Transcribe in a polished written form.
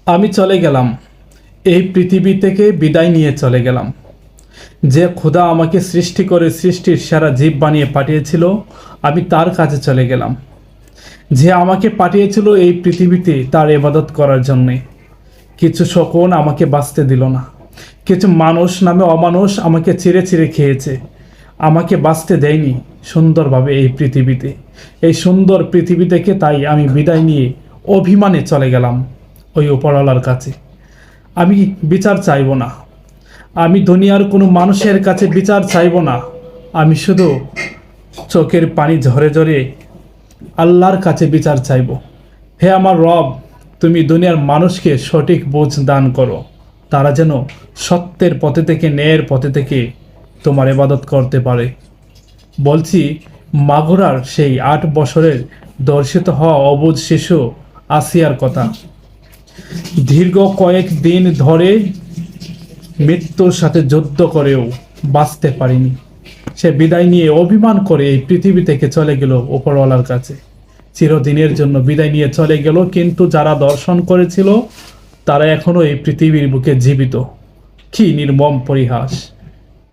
আমি চলে গেলাম, এই পৃথিবী থেকে বিদায় নিয়ে চলে গেলাম। যে খোদা আমাকে সৃষ্টি করে সৃষ্টির সেরা জীব বানিয়ে পাঠিয়েছিল, আমি তার কাছে চলে গেলাম। যে আমাকে পাঠিয়েছিল এই পৃথিবীতে তার ইবাদত করার জন্যে, কিছু শকুন আমাকে বাঁচতে দিল না। কিছু মানুষ নামে অমানুষ আমাকে চিড়ে চিড়ে খেয়েছে, আমাকে বাঁচতে দেয়নি সুন্দরভাবে এই পৃথিবীতে। এই সুন্দর পৃথিবী থেকে তাই আমি বিদায় নিয়ে অভিমানে চলে গেলাম ওই উপরওয়ালার কাছে। আমি বিচার চাইব না, আমি দুনিয়ার কোনো মানুষের কাছে বিচার চাইব না। আমি শুধু চোখের পানি ঝরে ঝরে আল্লাহর কাছে বিচার চাইব। হে আমার রব, তুমি দুনিয়ার মানুষকে সঠিক বোঝ দান করো, তারা যেন সত্যের পথে থেকে ন্যায়ের পথে থেকে তোমার ইবাদত করতে পারে। বলছি মাগুরার সেই 8 বছরের দর্শিত হওয়া অবুঝ শিশু আসিয়ার কথা। দীর্ঘ কয়েক দিন ধরে মৃত্যুর সাথে যুদ্ধ করেও বাঁচতে পারেনি। সে বিদায় নিয়ে অভিমান করে এই পৃথিবী থেকে চলে গেল উপরওয়ালার কাছে। চিরদিনের জন্য বিদায় নিয়ে চলে গেল, কিন্তু যারা দর্শন করেছিল তারা এখনো এই পৃথিবীর বুকে জীবিত। কি নির্মম পরিহাস!